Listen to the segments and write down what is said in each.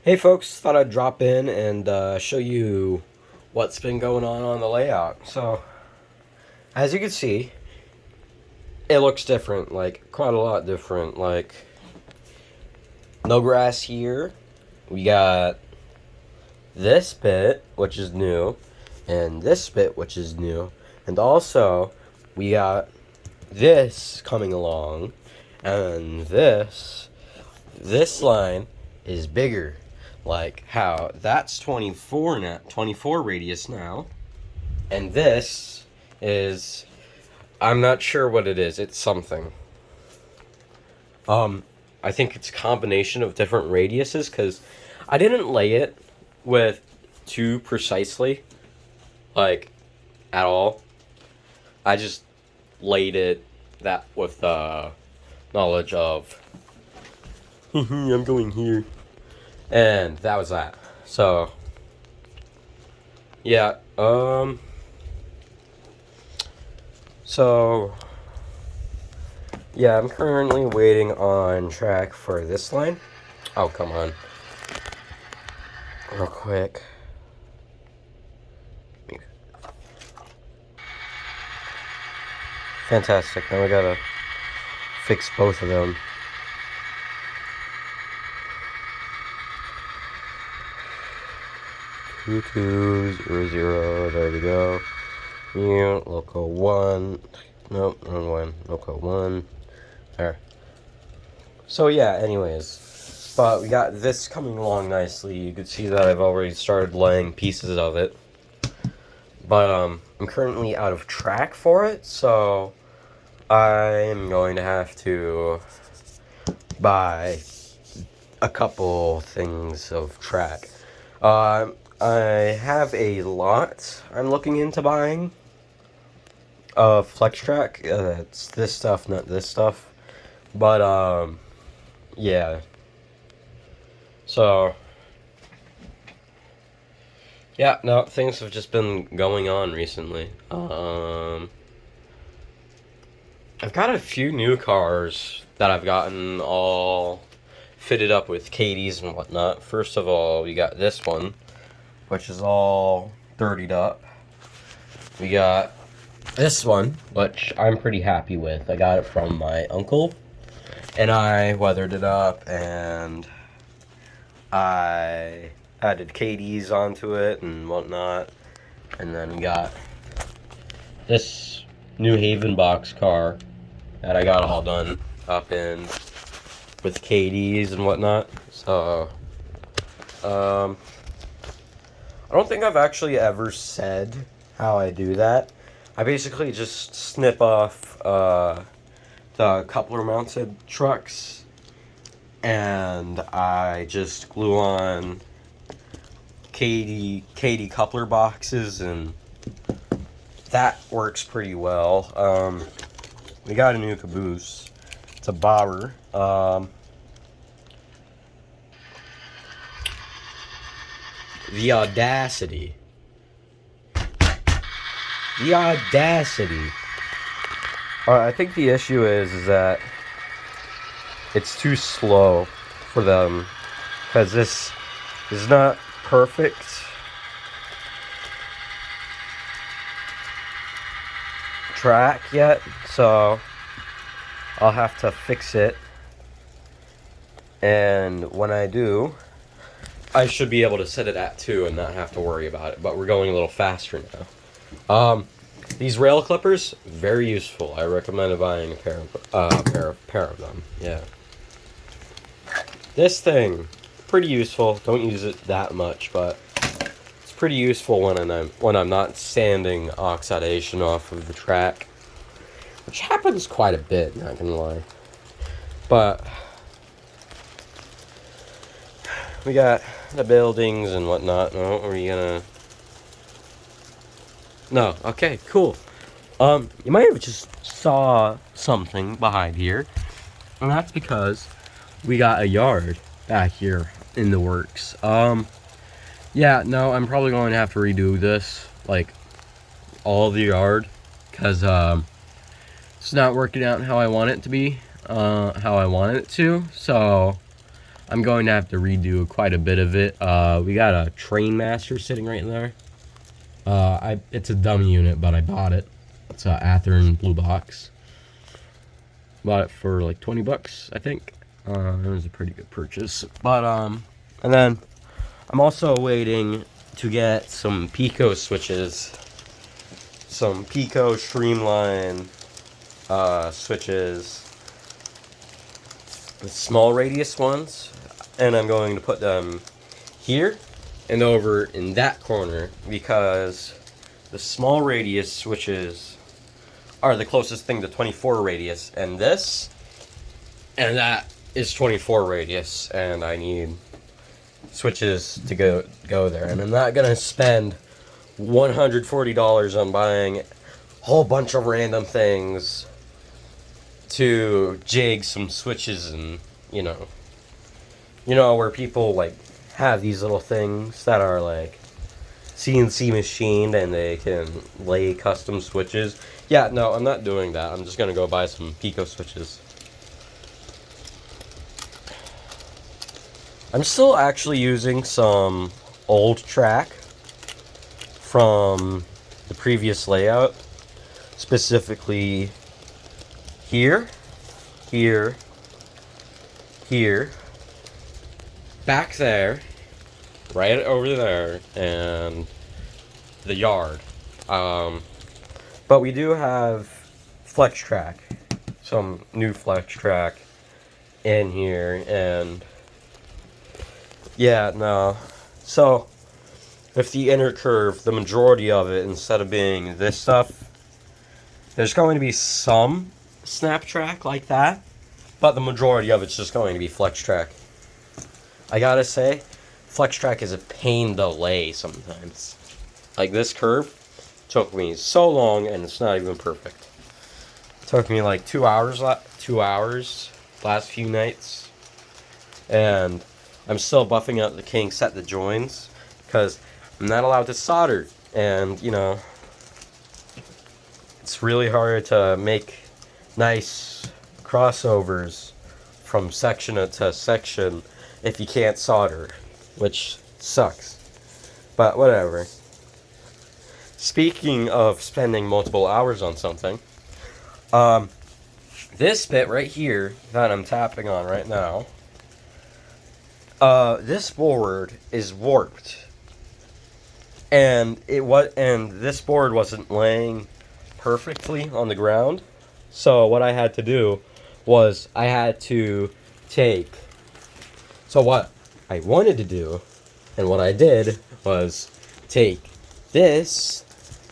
Hey folks, thought I'd drop in and show you what's been going on the layout. So, as you can see, it looks different, like quite a lot different. Like, no grass here. We got this bit, which is new, and this bit, which is new. And also, we got this coming along, and this line is bigger. Like how that's 24 now, 24 radius now, and this is, I'm not sure what it is. It's something. I think it's a combination of different radiuses because I didn't lay it with too precisely, like at all. I just laid it that with the knowledge of I'm going here. And that was that. So, yeah, so, yeah, I'm currently waiting on track for this line. Oh, come on. Real quick. Fantastic. Now we gotta fix both of them. 2200, there we go. New local 1. Nope, wrong one. Local 1. There. So yeah, anyways. But we got this coming along nicely. You can see that I've already started laying pieces of it. But I'm currently out of track for it, so I'm going to have to buy a couple things of track. I have a lot I'm looking into buying of Flex Track. It's this stuff, not this stuff. But, yeah. So, yeah, no, things have just been going on recently. I've got a few new cars that I've gotten all fitted up with Katie's and whatnot. First of all, we got this one, which is all dirtied up. We got this one, which I'm pretty happy with. I got it from my uncle, and I weathered it up, and I added Katie's onto it and whatnot. And then we got this New Haven box car that I got all done up in with Katie's and whatnot. So, I don't think I've actually ever said how I do that. I basically just snip off the coupler mounted trucks, and I just glue on Katie coupler boxes, and that works pretty well. We got a new caboose. It's a bobber. The audacity. The audacity. I think the issue is that it's too slow for them, because this is not perfect. Track yet, so I'll have to fix it, and when I do, I should be able to set it at 2 and not have to worry about it. But we're going a little faster now. These rail clippers, very useful. I recommend buying a pair of them. Yeah. This thing, pretty useful. Don't use it that much, but it's pretty useful when I'm not sanding oxidation off of the track, which happens quite a bit. Not gonna lie, but we got the buildings and whatnot. No, are you gonna? No. Okay. Cool. You might have just saw something behind here, and that's because we got a yard back here in the works. Yeah. No, I'm probably going to have to redo this, like all the yard, because it's not working out how I want it to be, how I wanted it to. So I'm going to have to redo quite a bit of it. We got a Train Master sitting right there. It's a dummy unit, but I bought it. It's a Athearn blue box. Bought it for like 20 bucks, I think. It was a pretty good purchase. But and then I'm also waiting to get some Pico switches, some Pico Streamline switches, the small radius ones, and I'm going to put them here and over in that corner because the small radius switches are the closest thing to 24 radius, and this and that is 24 radius, and I need switches to go there, and I'm not gonna spend $140 on buying a whole bunch of random things to jig some switches, and you know where people like have these little things that are like CNC machined and they can lay custom switches. Yeah, no, I'm not doing that. I'm just gonna go buy some Pico switches. I'm still actually using some old track from the previous layout, specifically here, here, here, back there, right over there, and the yard. But we do have flex track, some new flex track in here, and yeah, no. So, if the inner curve, the majority of it, instead of being this stuff, there's going to be some snap track like that, but the majority of it's just going to be flex track. I gotta say, flex track is a pain to lay sometimes. Like this curve took me so long, and it's not even perfect. It took me like 2 hours last few nights, and I'm still buffing out the kinks at the joins because I'm not allowed to solder, and it's really hard to make nice crossovers from section to section if you can't solder, which sucks, but whatever. Speaking of spending multiple hours on something, this bit right here that I'm tapping on right now, this board is warped, and this board wasn't laying perfectly on the ground. So what I had to do was so what I wanted to do, and what I did was take this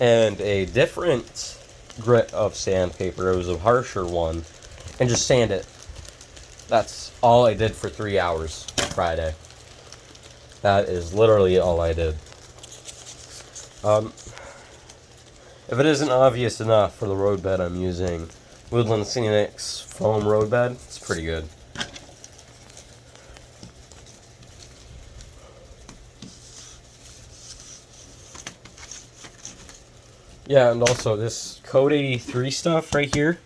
and a different grit of sandpaper. It was a harsher one, and just sand it. That's all I did for 3 hours Friday. That is literally all I did. If it isn't obvious enough for the roadbed I'm using, Woodland Scenics foam roadbed, it's pretty good. Yeah, and also this Code 83 stuff right here,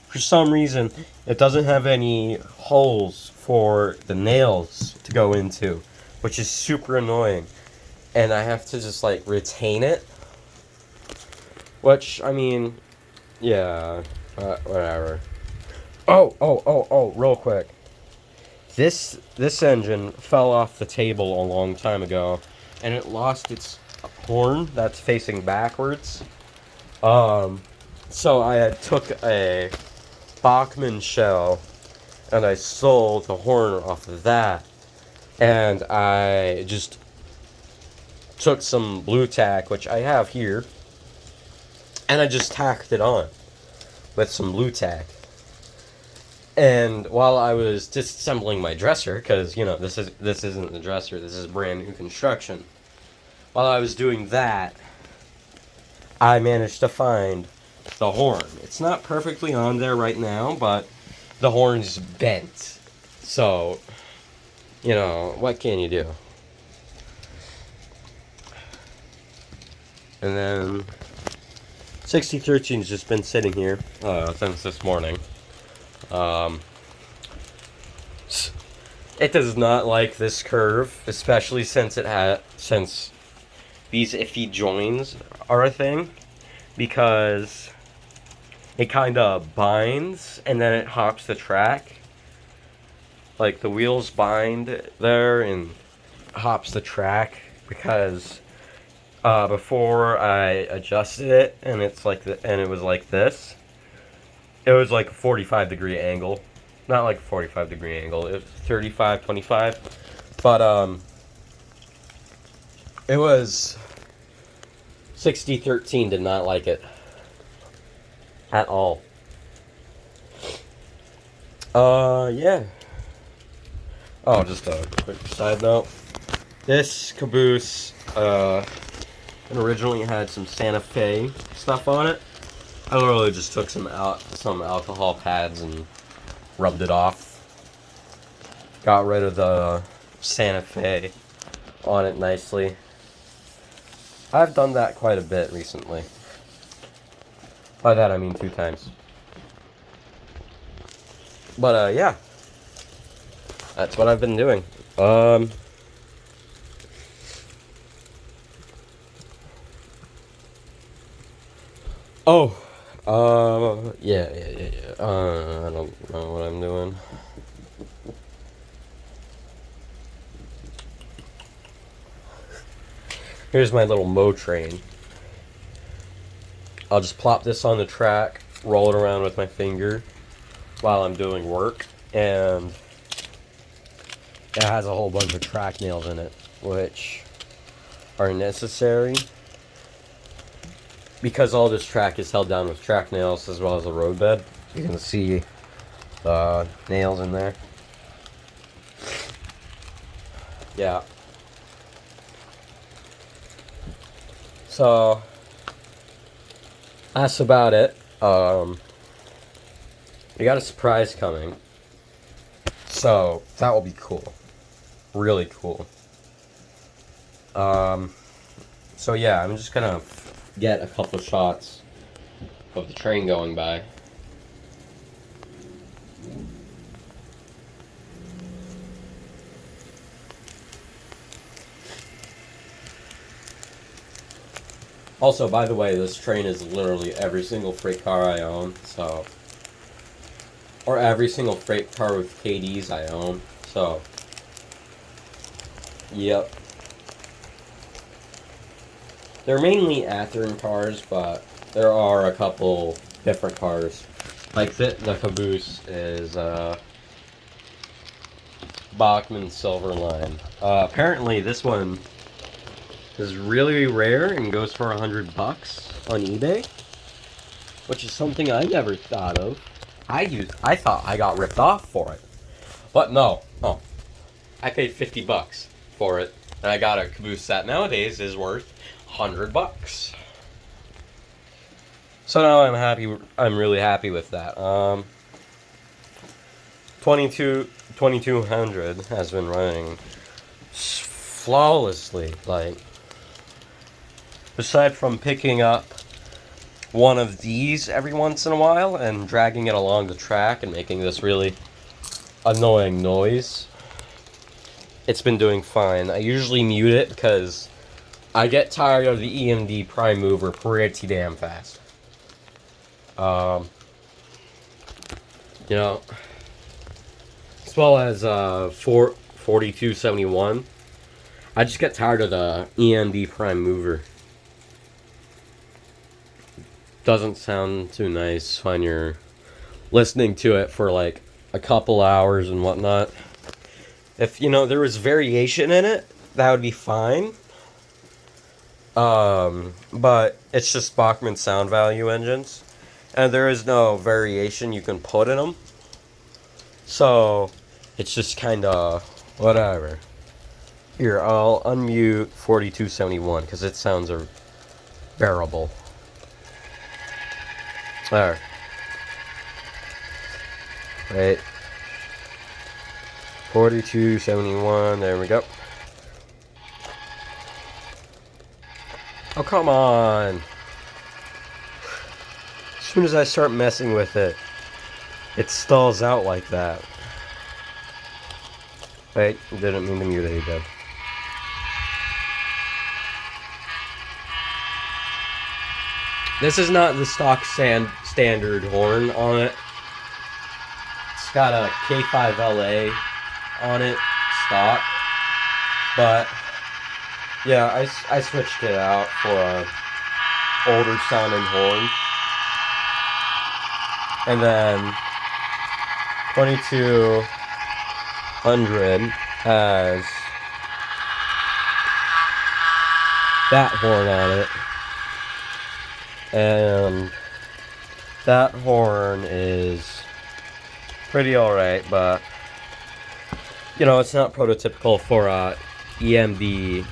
for some reason, it doesn't have any holes for the nails to go into, which is super annoying. And I have to just like retain it, which, I mean, yeah, whatever. Oh, real quick. This engine fell off the table a long time ago, and it lost its horn that's facing backwards. So I took a Bachmann shell and I sold the horn off of that, and I just took some blue tack, which I have here, and I just tacked it on with some blue tack. And while I was disassembling my dresser, because this isn't the dresser, this is brand new construction. While I was doing that, I managed to find the horn. It's not perfectly on there right now, but the horn's bent. So, what can you do? And then 6013's just been sitting here since this morning. It does not like this curve, especially since these iffy joins are a thing, because it kind of binds and then it hops the track. Like the wheels bind there and hops the track because before I adjusted it and it's like and it was like this. It was like a 45-degree angle. Not like a 45-degree angle. It was 35, 25. But it was 60-13 did not like it at all. Yeah. Oh, just a quick side note. This caboose originally had some Santa Fe stuff on it. I literally just took some alcohol pads and rubbed it off. Got rid of the Santa Fe on it nicely. I've done that quite a bit recently. By that I mean 2 times. But yeah. That's what I've been doing. Yeah. I don't know what I'm doing. Here's my little mow train. I'll just plop this on the track, roll it around with my finger while I'm doing work, and it has a whole bunch of track nails in it, which are necessary because all this track is held down with track nails as well as a roadbed. You can see the nails in there. Yeah. So that's about it. We got a surprise coming, so that will be cool. Really cool. So yeah, I'm just gonna get a couple of shots of the train going by. Also, by the way, this train is literally every single freight car I own, so... Or every single freight car with KDs I own, so... Yep. They're mainly Athearn cars, but there are a couple different cars. Like the caboose is Bachmann Silverline. Apparently this one is really rare and goes for $100 on eBay, which is something I never thought of. I thought I got ripped off for it, but no. Oh, I paid $50 for it, and I got a caboose that nowadays is worth $100. So now I'm happy. I'm really happy with that. 2200 has been running flawlessly. Like, aside from picking up one of these every once in a while and dragging it along the track and making this really annoying noise, it's been doing fine. I usually mute it because I get tired of the EMD prime mover pretty damn fast. You know, as well as 4271. I just get tired of the EMD prime mover. Doesn't sound too nice when you're listening to it for like a couple hours and whatnot. If, you know, there was variation in it, that would be fine. But it's just Bachmann sound value engines, and there is no variation you can put in them. So it's just kind of whatever. Here, I'll unmute 4271 because it sounds bearable. There. Wait. 4271, there we go. Oh, come on. As soon as I start messing with it, it stalls out like that. Wait, didn't mean to mute it again. This is not the stock standard horn on it. It's got a K5LA on it, stock. But, yeah, I switched it out for a older sounding horn. And then 2200 has that horn on it. And that horn is pretty alright, but you know, it's not prototypical for a EMB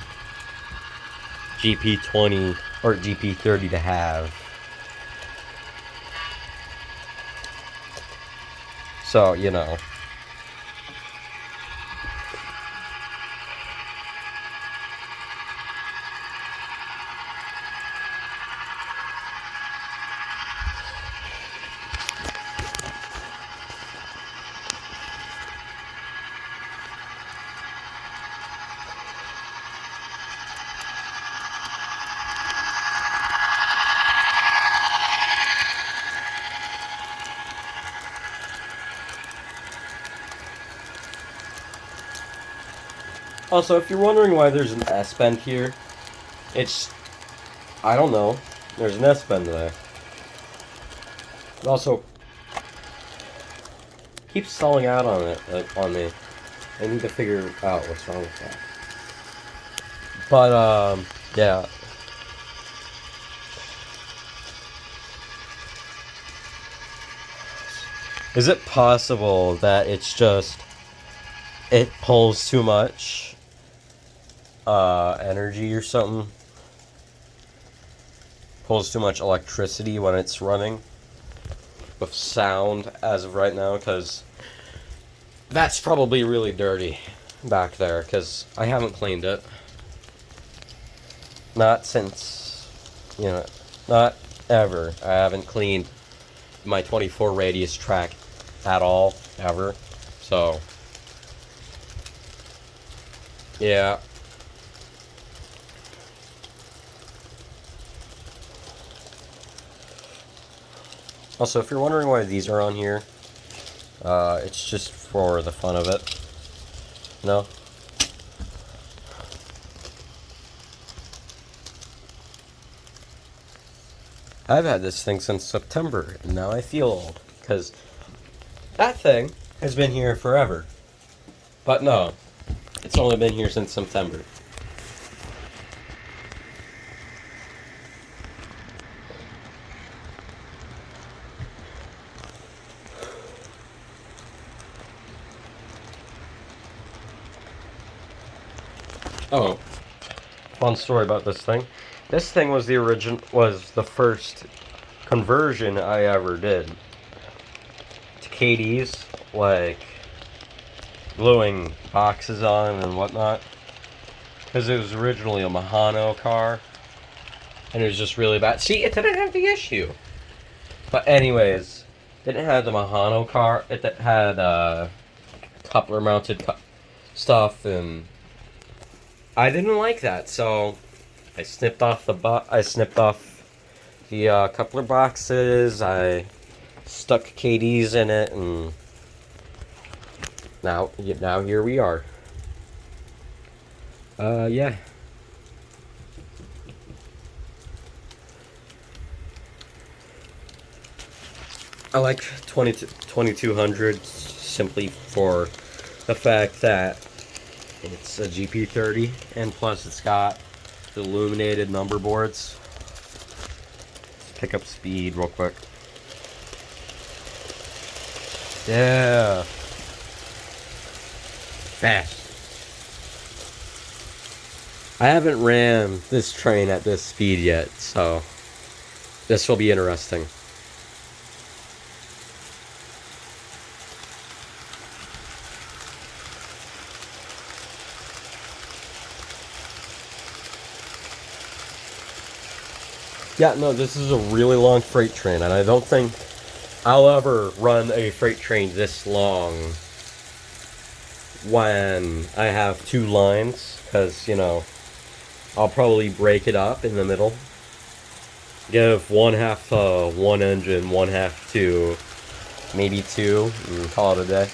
GP20 or GP30 to have. So, you know. Also, if you're wondering why there's an S-bend here, it's, I don't know, there's an S-bend there. It also keeps stalling out on it, on me. I need to figure out what's wrong with that. But, yeah. Is it possible that it's just, it pulls too much energy or something? Pulls too much electricity when it's running with sound as of right now, because that's probably really dirty back there, because I haven't cleaned it. Not since, you know, not ever. I haven't cleaned my 24 radius track at all, ever. So, yeah. Also, if you're wondering why these are on here, it's just for the fun of it. No? I've had this thing since September, and now I feel old, because that thing has been here forever. But no, it's only been here since September. Oh, fun story about this thing. This thing was the first conversion I ever did to KDs, like gluing boxes on and whatnot, because it was originally a Mahano car, and it was just really bad. See, it didn't have the issue. But anyways, it didn't have the Mahano car. It had coupler mounted stuff, and I didn't like that, so I snipped off the coupler boxes. I stuck KDs in it, and now here we are. Yeah. I like 2200 simply for the fact that it's a GP30, and plus it's got the illuminated number boards. Let's pick up speed real quick. Yeah. Fast. I haven't ran this train at this speed yet, so this will be interesting. Yeah, no, this is a really long freight train, and I don't think I'll ever run a freight train this long when I have two lines, because, you know, I'll probably break it up in the middle. Give one half to one engine, one half to maybe two, and call it a day.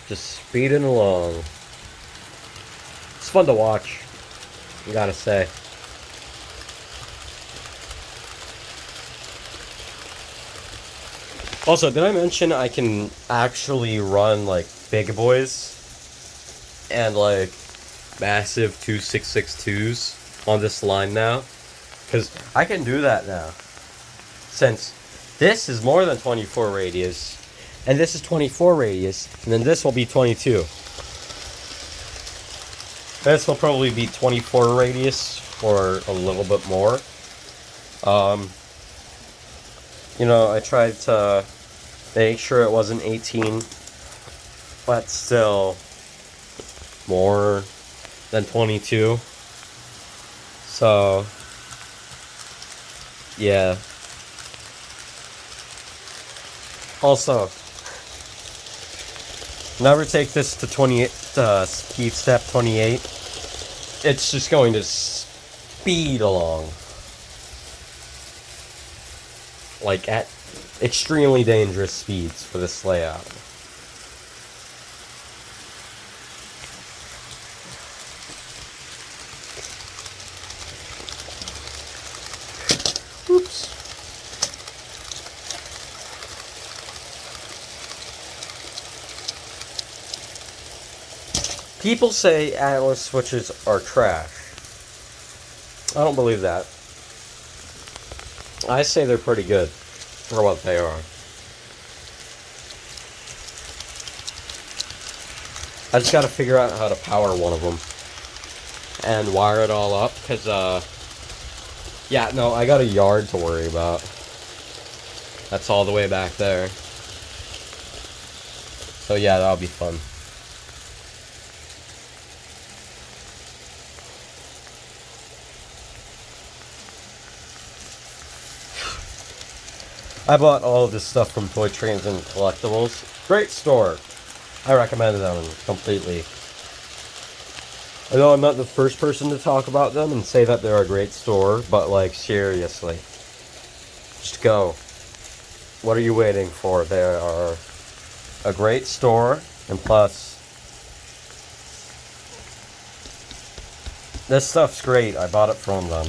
Just speeding along. It's fun to watch, I gotta say. Also, did I mention I can actually run like big boys and like massive 2662s on this line now? Because I can do that now. Since this is more than 24 radius, and this is 24 radius, and then this will be 22. This will probably be 24 radius or a little bit more. You know, I tried to make sure it wasn't 18, but still more than 22. So, yeah. Also, never take this to 28, speed step 28. It's just going to speed along. Like at extremely dangerous speeds for this layout. Oops. People say Atlas switches are trash. I don't believe that. I say they're pretty good for what they are. I just gotta figure out how to power one of them and wire it all up, because, yeah, no, I got a yard to worry about. That's all the way back there. So yeah, that'll be fun. I bought all of this stuff from Toy Trains and Collectibles. Great store. I recommend them completely. I know I'm not the first person to talk about them and say that they're a great store, but like, seriously. Just go. What are you waiting for? They are a great store, and plus, this stuff's great. I bought it from them.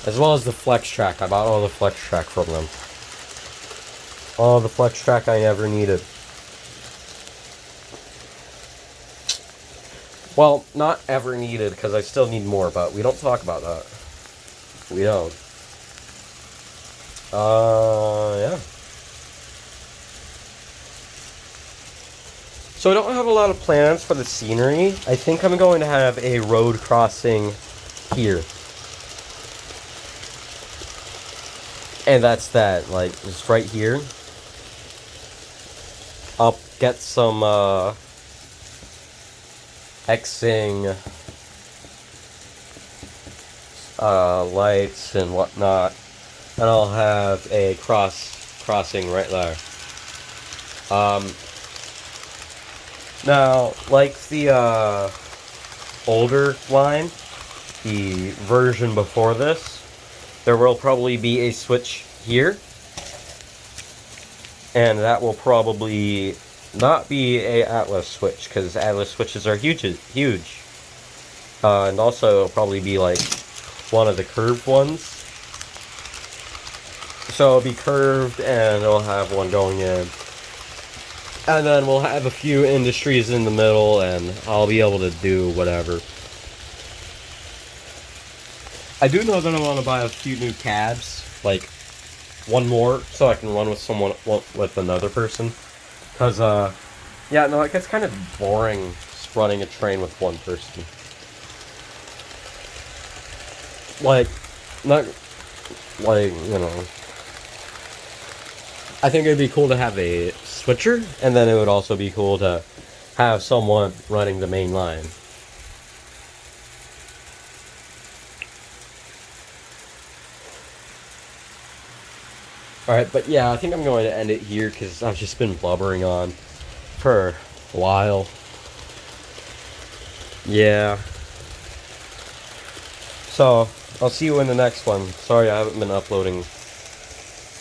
As well as the Flex Track. I bought all the Flex Track from them. All the Flex Track I ever needed. Well, not ever needed, because I still need more, but we don't talk about that. We don't. Yeah. So I don't have a lot of plans for the scenery. I think I'm going to have a road crossing here. And that's that, like, just right here. I'll get some, Xing, lights and whatnot. And I'll have a crossing right there. Now, like the, older line, the version before this, there will probably be a switch here, and that will probably not be a Atlas switch, because Atlas switches are huge, and also it'll probably be like one of the curved ones, so it'll be curved and it'll have one going in, and then we'll have a few industries in the middle, and I'll be able to do whatever. I do know that I want to buy a few new cabs, like one more, so I can run with with another person. Cause, yeah, no, it gets kind of boring just running a train with one person. Like, not, like, you know, I think it'd be cool to have a switcher, and then it would also be cool to have someone running the main line. Alright, but yeah, I think I'm going to end it here because I've just been blubbering on for a while. Yeah. So, I'll see you in the next one. Sorry I haven't been uploading